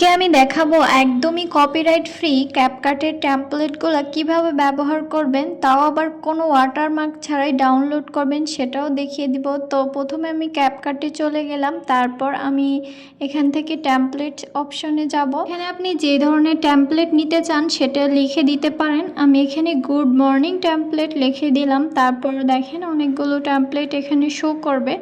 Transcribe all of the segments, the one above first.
আজকে আমি দেখাবো একদমই কপিরাইট ফ্রি ক্যাপকাটের টেমপ্লেটগুলো কিভাবে ব্যবহার করবেন, তাও আবার কোনো ওয়াটারমার্ক ছাড়াই ডাউনলোড করবেন সেটাও দেখিয়ে দিব। তো প্রথমে আমি ক্যাপকাটে চলে গেলাম, তারপর আমি এখান থেকে টেমপ্লেট অপশনে যাব। এখানে আপনি যে ধরনের টেমপ্লেট নিতে চান সেটা লিখে দিতে পারেন। আমি এখানে গুড মর্নিং টেমপ্লেট লিখে দিলাম, তারপর দেখেন অনেকগুলো টেমপ্লেট এখানে শো করবে।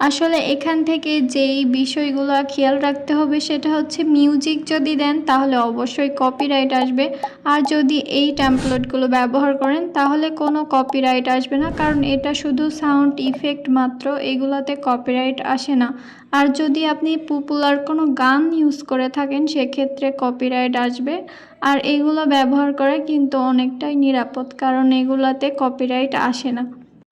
আসলে এখান থেকে যেই বিষয়গুলো খেয়াল রাখতে হবে সেটা হচ্ছে মিউজিক যদি দেন তাহলে অবশ্যই কপিরাইট আসবে, আর যদি এই টেমপ্লেটগুলো ব্যবহার করেন তাহলে কোনো কপিরাইট আসবে না, কারণ এটা শুধু সাউন্ড ইফেক্ট মাত্র, এগুলোতে কপিরাইট আসে না। আর যদি আপনি পপুলার কোনো গান ইউজ করে থাকেন সেক্ষেত্রে কপিরাইট আসবে। আর এগুলো ব্যবহার করা কিন্তু অনেকটাই নিরাপদ, কারণ এগুলাতে কপিরাইট আসে না।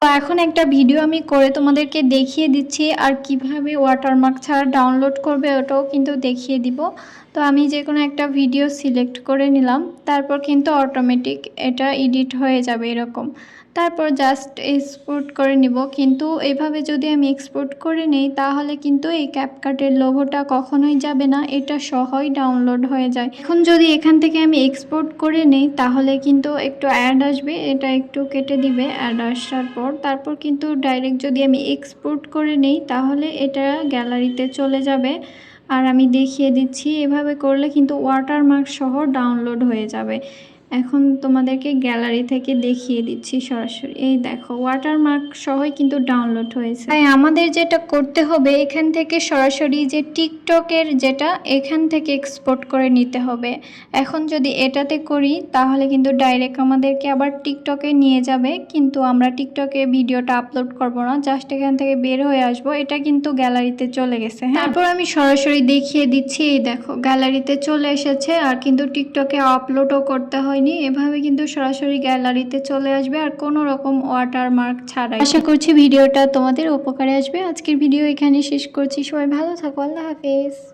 তো এখন একটা ভিডিও আমি করে তোমাদেরকে দেখিয়ে দিচ্ছি, আর কিভাবে ওয়াটারমার্ক ছাড়া ডাউনলোড করবে ওটাও কিন্তু দেখিয়ে দিব। তো আমি যে কোনো একটা ভিডিও সিলেক্ট করে নিলাম, তারপর কিন্তু অটোমেটিক এটা এডিট হয়ে যাবে এরকম। তারপর জাস্ট এক্সপোর্ট করে নিব, কিন্তু এভাবে যদি আমি এক্সপোর্ট করে নিই তাহলে কিন্তু এই ক্যাপকাটের লোগোটা কখনোই যাবে না, এটা সহই ডাউনলোড হয়ে যায়। এখন যদি এখান থেকে আমি এক্সপোর্ট করে নিই তাহলে কিন্তু একটু অ্যাড আসবে, এটা একটু কেটে দিবে অ্যাড আসার পর। তারপর কিন্তু ডাইরেক্ট যদি আমি এক্সপোর্ট করে নিই তাহলে এটা গ্যালারিতে চলে যাবে। আর আমি দেখিয়ে দিচ্ছি, এভাবে করলে কিন্তু ওয়াটারমার্ক সহ ডাউনলোড হয়ে যাবে। এখন তোমাদেরকে গ্যালারি থেকে দেখিয়ে দিচ্ছি সরাসরি, এই দেখো ওয়াটারমার্ক সহই কিন্তু ডাউনলোড হয়েছে। তাই আমাদের যেটা করতে হবে এখান থেকে সরাসরি যে টিকটকের যেটা এখান থেকে এক্সপোর্ট করে নিতে হবে। এখন যদি এটাতে করি তাহলে কিন্তু ডাইরেক্ট আমাদেরকে আবার টিকটকে নিয়ে যাবে, কিন্তু আমরা টিকটকে ভিডিওটা আপলোড করব না, জাস্ট এখান থেকে বের হয়ে আসবো। এটা কিন্তু গ্যালারিতে চলে গেছে। তারপর আমি সরাসরি দেখিয়ে দিচ্ছি, এই দেখো গ্যালারিতে চলে এসেছে, আর কিন্তু টিকটকে আপলোডও করতে হয়নি। এভাবে কিন্তু সরাসরি গ্যালারিতে চলে আসবে আর কোনো রকম ওয়াটারমার্ক ছাড়াই। আশা করছি ভিডিওটা তোমাদের উপকারে আসবে। আজকের ভিডিও এখানে শেষ করছি, সবাই ভালো থাকো, আল্লাহ হাফেজ।